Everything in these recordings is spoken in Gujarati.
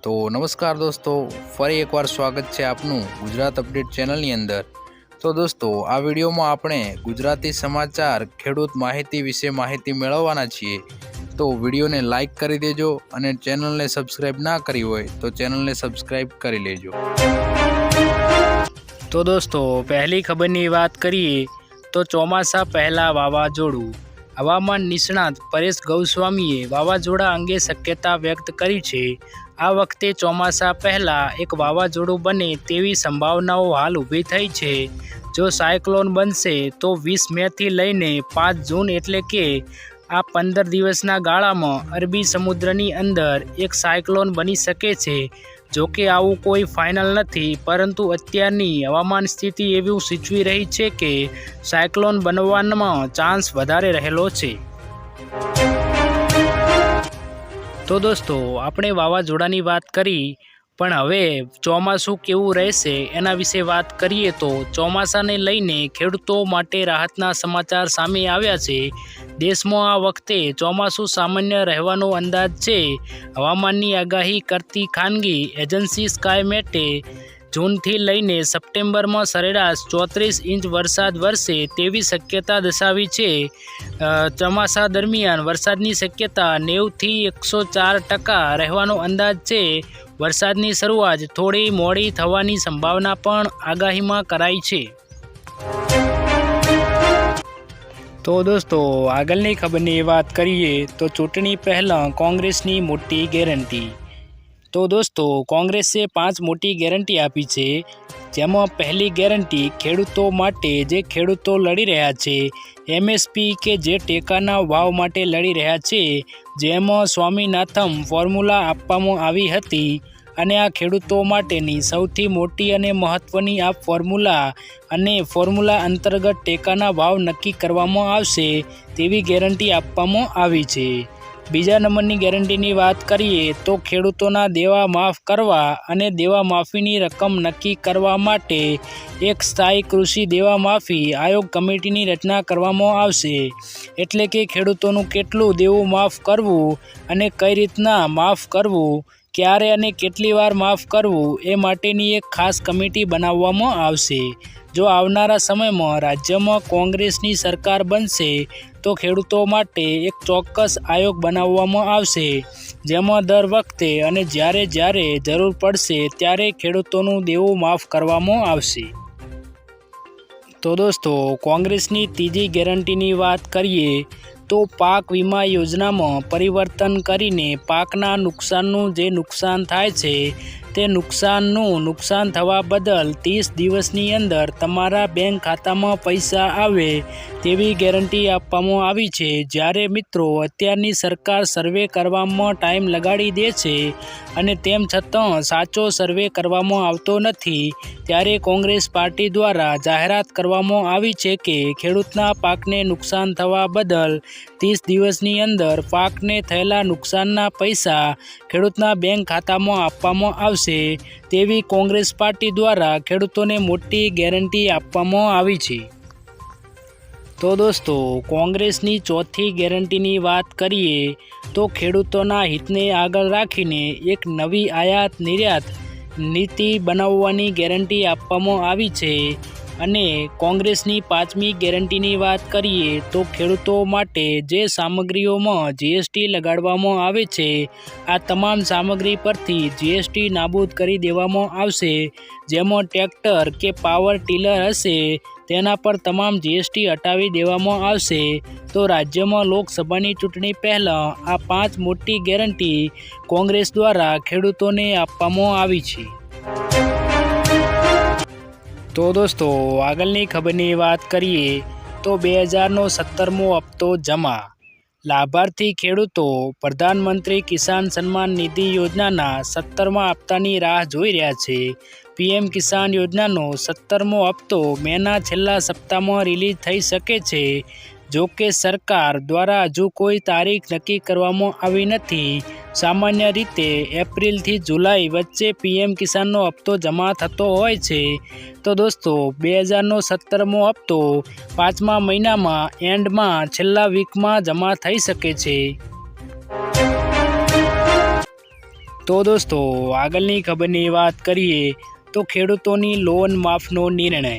તો નમસ્કાર દોસ્તો, ફરી એકવાર સ્વાગત છે આપનું ગુજરાત અપડેટ ચેનલની અંદર। તો દોસ્તો, આ વિડીયોમાં આપણે ગુજરાતી સમાચાર ખેડૂત માહિતી વિશે માહિતી મેળવવાના છીએ। તો વિડીયોને લાઈક કરી દેજો અને ચેનલને સબસ્ક્રાઈબ ના કરી હોય તો ચેનલને સબસ્ક્રાઈબ કરી લેજો। તો દોસ્તો, પહેલી ખબરની વાત કરીએ તો ચોમાસા પહેલા વાવાઝોડું। હવામાન નિષ્ણાત પરેશ ગૌસ્વામીએ વાવાઝોડા અંગે શક્યતા વ્યક્ત કરી છે। આ વખતે ચોમાસા પહેલા એક વાવાઝોડું બને તેવી સંભાવનાઓ હાલ ઊભી થઈ છે। જો સાયક્લોન બનશે તો 20 મેથી લઈને 5 જૂન એટલે કે આ 15 દિવસના ગાળામાં અરબી સમુદ્રની અંદર એક સાયક્લોન બની શકે છે। જોકે આવું કોઈ ફાઇનલ નથી, પરંતુ અત્યારની હવામાન સ્થિતિ એવું સૂચવી રહી છે કે સાયક્લોન બનવામાં ચાન્સ વધારે રહેલો છે। તો દોસ્તો, આપણે વાવાઝોડાની વાત કરી, પણ હવે ચોમાસું કેવું રહેશે એના વિશે વાત કરીએ તો ચોમાસાને લઈને ખેડૂતો માટે રાહતના સમાચાર સામે આવ્યા છે। દેશમાં આ વખતે ચોમાસું સામાન્ય રહેવાનો અંદાજ છે। હવામાનની આગાહી કરતી ખાનગી એજન્સી સ્કાયમેટે જૂનથી લઈને સપ્ટેમ્બરમાં સરેરાશ 34 ઇંચ વરસાદ વરસે તેવી શક્યતા દર્શાવી છે। ચોમાસા દરમિયાન વરસાદની શક્યતા 90થી 104% રહેવાનો અંદાજ છે। વરસાદની શરૂઆત થોડી મોડી થવાની સંભાવના પણ આગાહીમાં કરાઈ છે। તો દોસ્તો, આગળની ખબરની વાત કરીએ તો ચૂંટણી પહેલાં કોંગ્રેસની મોટી ગેરંટી। તો દોસ્તો, કોંગ્રેસે 5 મોટી ગેરંટી આપી છે, જેમાં પહેલી ગેરંટી ખેડૂતો માટે જે ખેડૂતો લડી રહ્યા છે એમએસપી કે જે ટેકાના ભાવ માટે લડી રહ્યા છે, જેમાં સ્વામીનાથન ફોર્મ્યુલા આપવામાં આવી હતી અને આ ખેડૂતો માટેની સૌથી મોટી અને મહત્ત્વની આ ફોર્મ્યુલા અંતર્ગત ટેકાના ભાવ નક્કી કરવામાં આવશે તેવી ગેરંટી આપવામાં આવી છે। બીજા નંબરની ગેરંટીની વાત કરીએ તો ખેડૂતોના દેવા માફ કરવા અને દેવા માફીની રકમ નક્કી કરવા માટે એક સ્થાયી કૃષિ દેવા માફી આયોગ કમિટીની રચના કરવામાં આવશે। એટલે કે ખેડૂતોનું કેટલું દેવું માફ કરવું અને કઈ રીતના માફ કરવું, ક્યારે અને કેટલી વાર માફ કરવું એ માટેની એક ખાસ કમિટી બનાવવામાં આવશે। જો આવનારા સમયમાં રાજ્યમાં કોંગ્રેસની સરકાર બનશે તો ખેડૂતો માટે એક ચોક્કસ આયોગ બનાવવામાં આવશે, જેમાં દર વખતે અને જ્યારે જરૂર પડશે ત્યારે ખેડૂતોનું દેવું માફ કરવામાં આવશે। તો દોસ્તો, કોંગ્રેસની ત્રીજી ગેરંટીની વાત કરીએ તો પાક વીમા યોજનામાં પરિવર્તન કરીને પાકના નુકસાનનું જે નુકસાન થાય છે તે નુકસાન થવા બદલ 30 દિવસની અંદર તમારા બેંક ખાતામાં પૈસા આવે તેવી ગેરંટી આપવામાં આવી છે। જ્યારે મિત્રો અત્યારની સરકાર સર્વે કરવામાં ટાઈમ લગાડી દે છે અને તેમ છતાં સાચો સર્વે કરવામાં આવતો નથી, ત્યારે કોંગ્રેસ પાર્ટી દ્વારા જાહેરાત કરવામાં આવી છે કે ખેડૂતના પાકને નુકસાન થવા બદલ 30 દિવસની અંદર પાકને થયેલા નુકસાનના પૈસા ખેડૂતના બેંક ખાતામાં આપવામાં આવશે તેવી કોંગ્રેસ પાર્ટી દ્વારા ખેડૂતોને મોટી ગેરંટી આપવામાં આવી છે। તો દોસ્તો, કોંગ્રેસની ચોથી ગેરંટીની વાત કરીએ તો ખેડૂતોના હિતને આગળ રાખીને એક નવી આયાત નિર્યાત નીતિ બનાવવાની ગેરંટી આપવામાં આવી છે। અને કોંગ્રેસની પાંચમી ગેરંટીની વાત કરીએ તો ખેડૂતો માટે જે સામગ્રીઓમાં જીએસટી લગાડવામાં આવે છે આ તમામ સામગ્રી પરથી જીએસટી નાબૂદ કરી દેવામાં આવશે। જેમાં ટ્રેક્ટર કે પાવર ટીલર હશે તેના પર તમામ જીએસટી હટાવી દેવામાં આવશે। તો રાજ્યમાં લોકસભાની ચૂંટણી પહેલાં આ 5 મોટી ગેરંટી કોંગ્રેસ દ્વારા ખેડૂતોને આપવામાં આવી છે। તો દોસ્તો, આગળની ખબરની વાત કરીએ તો 2017મો હપ્તો જમા। લાભાર્થી ખેડૂતો પ્રધાનમંત્રી કિસાન સન્માન નિધિ યોજનાના 17મા હપ્તાની રાહ જોઈ રહ્યા છે। પીએમ કિસાન યોજનાનો 17મો હપ્તો મેના છેલ્લા સપ્તાહમાં રિલીઝ થઈ શકે છે। જો કે સરકાર દ્વારા હજુ કોઈ તારીખ નક્કી કરવામાં આવી નથી। સામાન્ય રીતે એપ્રિલથી જુલાઈ વચ્ચે પીએમ કિસાનનો હપ્તો જમા થતો હોય છે। તો દોસ્તો, 2017મો હપ્તો 5મા મહિનામાં એન્ડમાં છેલ્લા વીકમાં જમા થઈ શકે છે। તો દોસ્તો આગળની ખબરની વાત કરીએ તો ખેડૂતોની લોન માફનો નિર્ણય.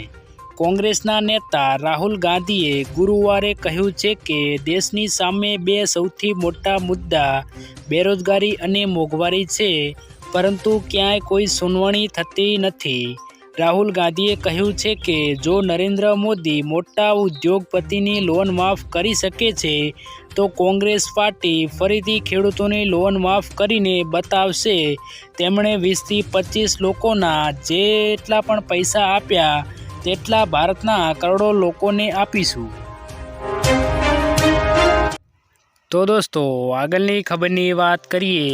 કોંગ્રેસના નેતા રાહુલ ગાંધીએ ગુરુવારે કહ્યું છે કે દેશની સામે બે સૌથી મોટા મુદ્દા બેરોજગારી અને મોંઘવારી છે, પરંતુ ક્યાંય કોઈ સુનાવણી થતી નથી. રાહુલ ગાંધીએ કહ્યું છે કે જો નરેન્દ્ર મોદી મોટા ઉદ્યોગપતિની લોન માફ કરી શકે છે તો કોંગ્રેસ પાર્ટી ફરીથી ખેડૂતોની લોન માફ કરીને બતાવશે. તેમણે 20થી 25 લોકોના જેટલા પણ પૈસા આપ્યા તેટલા ભારતના કરોડો લોકોને આપીશું. તો દોસ્તો આગળની ખબરની વાત કરીએ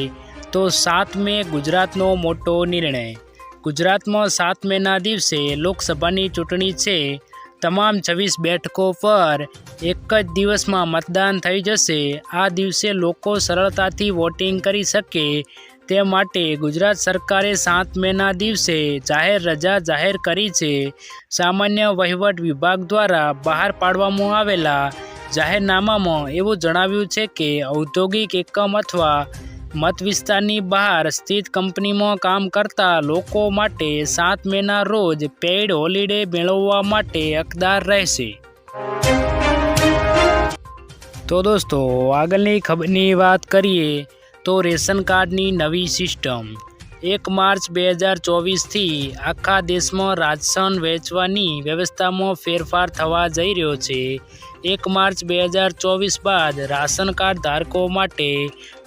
તો 7 મે ગુજરાતનો મોટો નિર્ણય. ગુજરાતમાં 7 મેના દિવસે લોકસભાની ચૂંટણી છે. તમામ 26 બેઠકો પર એક જ દિવસમાં મતદાન થઈ જશે. આ દિવસે લોકો સરળતાથી વોટિંગ કરી શકે તે માટે ગુજરાત સરકારે 7 મેના દિવસે જાહેર રજા જાહેર કરી છે. સામાન્ય વહીવટ વિભાગ દ્વારા બહાર પાડવામાં આવેલા જાહેરનામામાં એવું જણાવ્યું છે કે ઔદ્યોગિક એકમ અથવા મત વિસ્તારની બહાર સ્થિત કંપનીમાં કામ કરતા લોકો માટે 7 મેના રોજ પેઇડ હોલિડે મેળવવા માટે હકદાર રહેશે. તો દોસ્તો આગળની ખબરની વાત કરીએ તો રેશન કાર્ડની નવી સિસ્ટમ. 1 માર્ચ 2024થી આખા દેશમાં રાશન વહેંચવાની વ્યવસ્થામાં ફેરફાર થવા જઈ રહ્યો છે. 1 માર્ચ 2024 બાદ રાશન કાર્ડ ધારકો માટે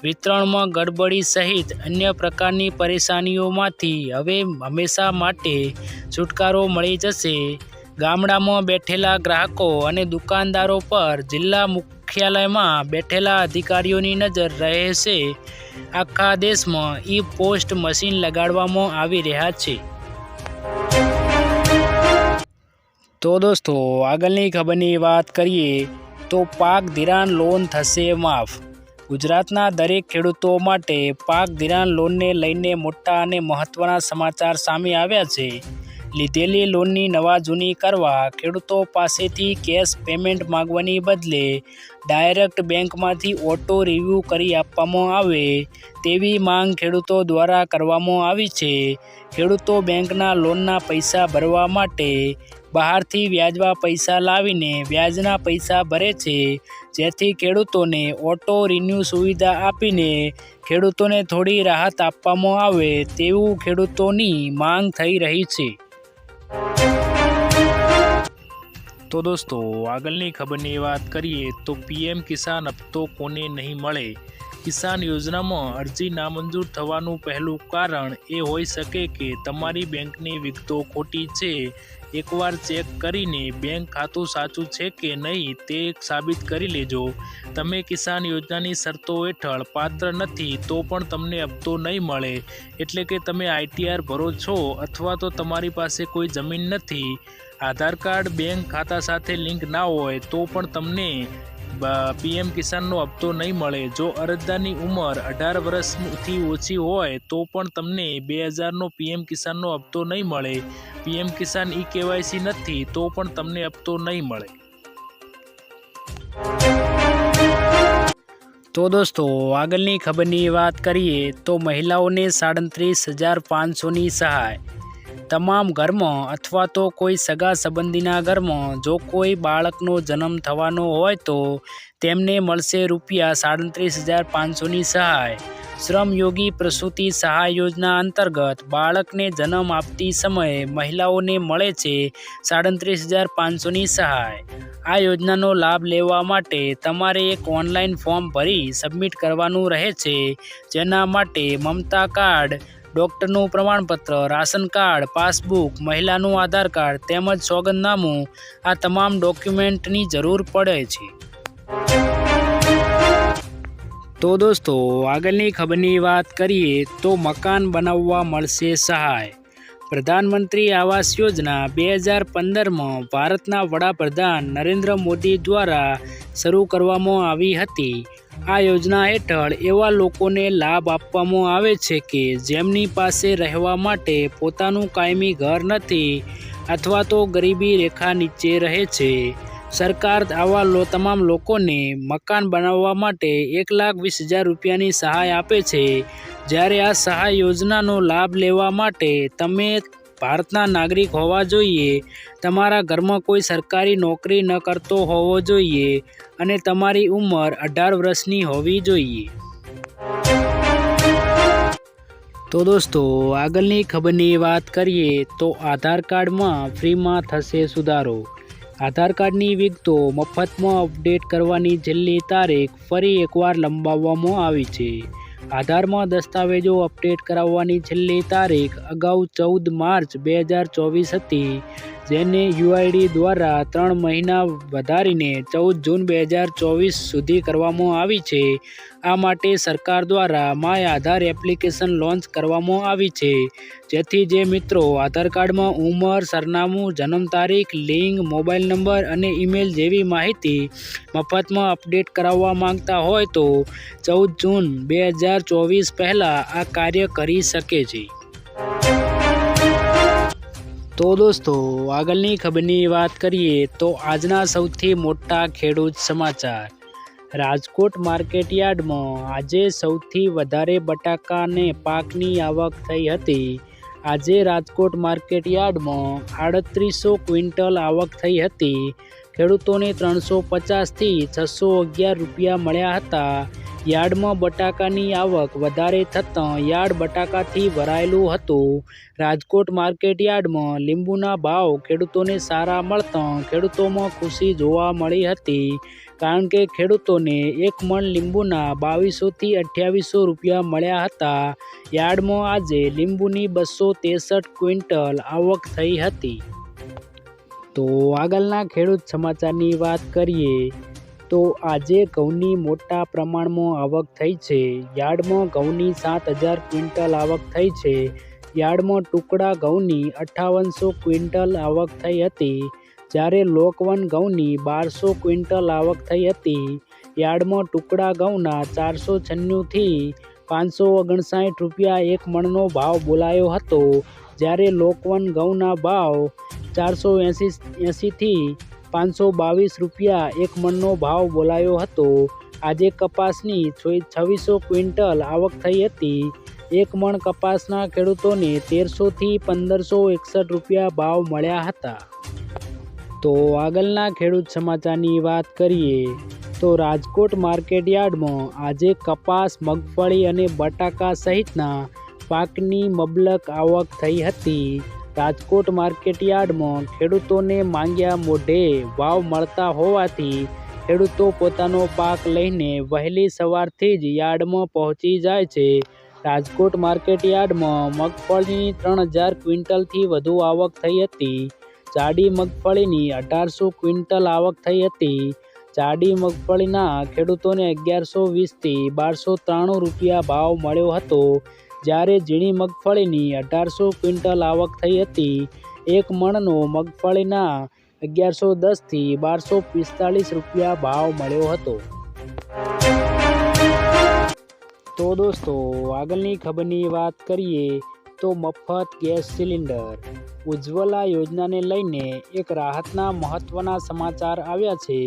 વિતરણમાં ગડબડી સહિત અન્ય પ્રકારની પરેશાનીઓમાંથી હવે હંમેશા માટે છુટકારો મળી જશે. ગામડામાં બેઠેલા ગ્રાહકો અને દુકાનદારો પર જિલ્લા મુખ્યાલયમાં બેઠેલા અધિકારીઓની નજર રહેશે. આખા દેશમાં પોસ્ટ મશીન લગાડવામાં આવી રહ્યા છે. તો દોસ્તો આગળની ખબરની વાત કરીએ તો પાક ધિરાણ લોન થશે માફ. ગુજરાતના દરેક ખેડૂતો માટે પાક ધિરાણ લોનને લઈને મોટા અને મહત્ત્વના સમાચાર સામે આવ્યા છે. લીધેલી લોનની નવા જૂની કરવા ખેડૂતો પાસેથી કેશ પેમેન્ટ માંગવાની બદલે ડાયરેક્ટ બેંકમાંથી ઓટો રિવ્યૂ કરી આપવામાં આવે તેવી માંગ ખેડૂતો દ્વારા કરવામાં આવી છે. ખેડૂતો બેંકના લોનના પૈસા ભરવા માટે બહારથી વ્યાજવા પૈસા લાવીને વ્યાજના પૈસા ભરે છે, જેથી ખેડૂતોને ઓટો રિન્યૂ સુવિધા આપીને ખેડૂતોને થોડી રાહત આપવામાં આવે તેવું ખેડૂતોની માંગ થઈ રહી છે. તો દોસ્તો આગળની ખબરની વાત કરીએ તો PM કિસાન હપ્તો કોને નહીં મળે. કિસાન યોજનામાં અરજી નામંજૂર થવાનું પહેલું કારણ એ હોઈ શકે કે તમારી બેંકની વિગતો ખોટી છે. એકવાર ચેક કરીને બેંક ખાતું સાચું છે કે નહીં તે સાબિત કરી લેજો. તમે કિસાન યોજનાની શરતો હેઠળ પાત્ર નથી તો પણ તમને હપ્તો નહીં મળે. એટલે કે તમે ITR ભરો છો અથવા તો તમારી પાસે કોઈ જમીન નથી, આધાર કાર્ડ બેંક ખાતા સાથે લિંક ના હોય તો પણ તમને PM કિસાનનો હપ્તો નહીં મળે. જો અરજદારની ઉંમર 18 વર્ષથી ઓછી હોય તો પણ તમને 2000નો PM કિસાનનો હપ્તો નહીં મળે. PM કિસાન KYC નથી તો પણ તમને હપ્તો નહીં મળે. તો દોસ્તો આગળની ખબરની વાત કરીએ તો મહિલાઓને 37,500ની સહાય. તમામ ઘરમાં અથવા તો કોઈ સગા સંબંધીના ઘરમાં જો કોઈ બાળકનો જન્મ થવાનો હોય તો તેમને મળશે ₹37,500ની સહાય. શ્રમયોગી પ્રસૂતિ સહાય યોજના અંતર્ગત બાળકને જન્મ આપતી સમયે મહિલાઓને મળે છે 37,500ની સહાય. આ યોજનાનો લાભ લેવા માટે તમારે એક ઓનલાઈન ફોર્મ ભરી સબમિટ કરવાનું રહે છે, જેના માટે મમતા કાર્ડ, ડૉક્ટરનું પ્રમાણપત્ર, રાશન કાર્ડ, પાસબુક, મહિલાનું આધાર કાર્ડ તેમજ સોગંદનામું આ તમામ ડોક્યુમેન્ટની જરૂર પડે છે. તો દોસ્તો આગળની ખબરની વાત કરીએ તો મકાન બનાવવા મળશે સહાય. પ્રધાનમંત્રી આવાસ યોજના 2015માં ભારતના વડાપ્રધાન નરેન્દ્ર મોદી દ્વારા શરૂ કરવામાં આવી હતી. આ યોજના હેઠળ એવા લોકોને લાભ આપવામાં આવે છે કે જેમની પાસે રહેવા માટે પોતાનું કાયમી ઘર નથી અથવા તો ગરીબી રેખા નીચે રહે છે. સરકાર આવા તમામ લોકોને મકાન બનાવવા માટે 1,20,000 રૂપિયાની સહાય આપે છે. જ્યારે આ સહાય યોજનાનો લાભ લેવા માટે તમે ભારતના નાગરિક હોવા જોઈએ, તમારા ઘરમાં કોઈ સરકારી નોકરી ન કરતો હોવો જોઈએ અને તમારી ઉંમર 18 વર્ષની હોવી જોઈએ. તો દોસ્તો, આગળની ખબરની વાત કરીએ તો આધાર કાર્ડમાં ફ્રીમાં થશે સુધારો. આધાર કાર્ડની વિગતો મફતમાં અપડેટ કરવાની છેલ્લી તારીખ ફરી એકવાર લંબાવવામાં આવી છે. આધારમાં દસ્તાવેજો અપડેટ કરાવવાની છેલ્લી તારીખ અગાઉ 14 માર્ચ 2024 હતી, જેને યુઆઈડી દ્વારા 3 મહિના વધારીને 14 જૂન 2024 સુધી કરવામાં આવી છે. આ માટે સરકાર દ્વારા માય આધાર એપ્લિકેશન લોન્ચ કરવામાં આવી છે, જેથી જે મિત્રો આધાર કાર્ડમાં ઉંમર, સરનામું, જન્મ તારીખ, લિંગ, મોબાઈલ નંબર અને ઈમેલ જેવી માહિતી મફતમાં અપડેટ કરાવવા માંગતા હોય તો 14 જૂન 2024 પહેલાં આ કાર્ય કરી શકે છે. તો દોસ્તો, આગળની ખબરની વાત કરીએ તો આજના સૌથી મોટા ખેડૂત સમાચાર. રાજકોટ માર્કેટ યાર્ડમાં આજે સૌથી વધારે બટાકાને પાકની આવક થઈ હતી. આજે રાજકોટ માર્કેટ યાર્ડમાં 3800 ક્વિન્ટલ આવક થઈ હતી. ખેડૂતોને 350 થી 611 રૂપિયા મળ્યા હતા. યાર્ડમાં બટાકાની આવક વધારે થતાં યાર્ડ બટાકાથી ભરાયેલું હતું. રાજકોટ માર્કેટ યાર્ડમાં લીંબુના ભાવ ખેડૂતોને સારા મળતાં ખેડૂતોમાં ખુશી જોવા મળી હતી, કારણ કે ખેડૂતોને 1 મણ લીંબુના 2200 થી 2800 રૂપિયા મળ્યા હતા. યાર્ડમાં આજે લીંબુની 263 ક્વિન્ટલ આવક થઈ હતી. તો આગળના ખેડૂત સમાચારની વાત કરીએ તો આજે ઘઉંની મોટા પ્રમાણમાં આવક થઈ છે. યાર્ડમાં ઘઉંની 7000 ક્વિન્ટલ આવક થઈ છે. યાર્ડમાં ટુકડા ઘઉંની 5800 ક્વિન્ટલ આવક થઈ હતી, જ્યારે લોકવન ઘઉંની 1200 ક્વિન્ટલ આવક થઈ હતી. યાર્ડમાં ટુકડા ઘઉંના 496 થી 559 રૂપિયા 1 મણનો ભાવ બોલાયો હતો, જ્યારે લોકવન ઘઉંના ભાવ 480 થી 522 રૂપિયા 1 મણનો ભાવ બોલાયો હતો. આજે કપાસની 2600 ક્વિન્ટલ આવક થઈ હતી. 1 મણ કપાસના ખેડૂતોને 1300 થી 1561 રૂપિયા ભાવ મળ્યા હતા. તો આગળના ખેડૂત સમાચારની વાત કરીએ તો રાજકોટ માર્કેટ યાર્ડમાં આજે કપાસ, મગફળી અને બટાકા સહિતના પાકની મબલક આવક થઈ હતી. રાજકોટ માર્કેટ યાર્ડમાં ખેડૂતોને માંગ્યા મોઢે ભાવ મળતા હોવાથી ખેડૂતો પોતાનો પાક લઈને વહેલી સવારથી જ યાર્ડમાં પહોંચી જાય છે. રાજકોટ માર્કેટ યાર્ડમાં મગફળીની 3000 ક્વિન્ટલથી વધુ આવક થઈ હતી. જાડી મગફળીની 1800 ક્વિન્ટલ આવક થઈ હતી. જાડી મગફળીના ખેડૂતોને 1120 થી 1293 રૂપિયા ભાવ મળ્યો હતો, જ્યારે ઝીણી મગફળીની 1800 ક્વિન્ટલ આવક થઈ હતી. 1 મણનો મગફળીના 1110 થી 1245 રૂપિયા ભાવ મળ્યો હતો. તો દોસ્તો, આગળની ખબરની વાત કરીએ તો મફત ગેસ સિલિન્ડર. ઉજ્જવલા યોજનાને લઈને એક રાહતના મહત્વના સમાચાર આવ્યા છે.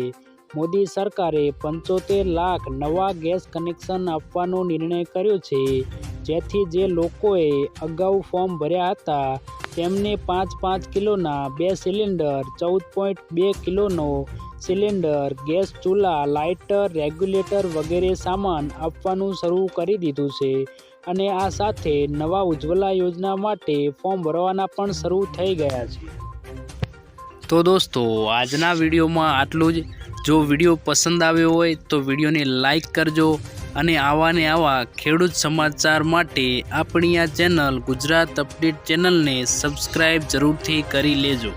મોદી સરકારે 75 લાખ નવા ગેસ કનેક્શન આપવાનો નિર્ણય કર્યો છે, જેથી જે લોકોએ અગાઉ ફોર્મ ભર્યા હતા તેમને 5 કિલોના 2 સિલિન્ડર, 14.2 કિલોનો સિલિન્ડર, ગેસ ચૂલા, લાઇટર, રેગ્યુલેટર વગેરે સામાન આપવાનું શરૂ કરી દીધું છે. અને આ સાથે નવા ઉજ્જવલા યોજના માટે ફોર્મ ભરવાના પણ શરૂ થઈ ગયા છે. તો દોસ્તો, આજના વિડીયોમાં આટલું જ. જો વિડીયો પસંદ આવ્યો હોય તો વિડીયોને લાઈક કરજો અને આવા ને આવા ખેડૂત સમાચાર માટે આપણી આ ચેનલ ગુજરાત અપડેટ ચેનલને સબસ્ક્રાઈબ જરૂરથી કરી લેજો.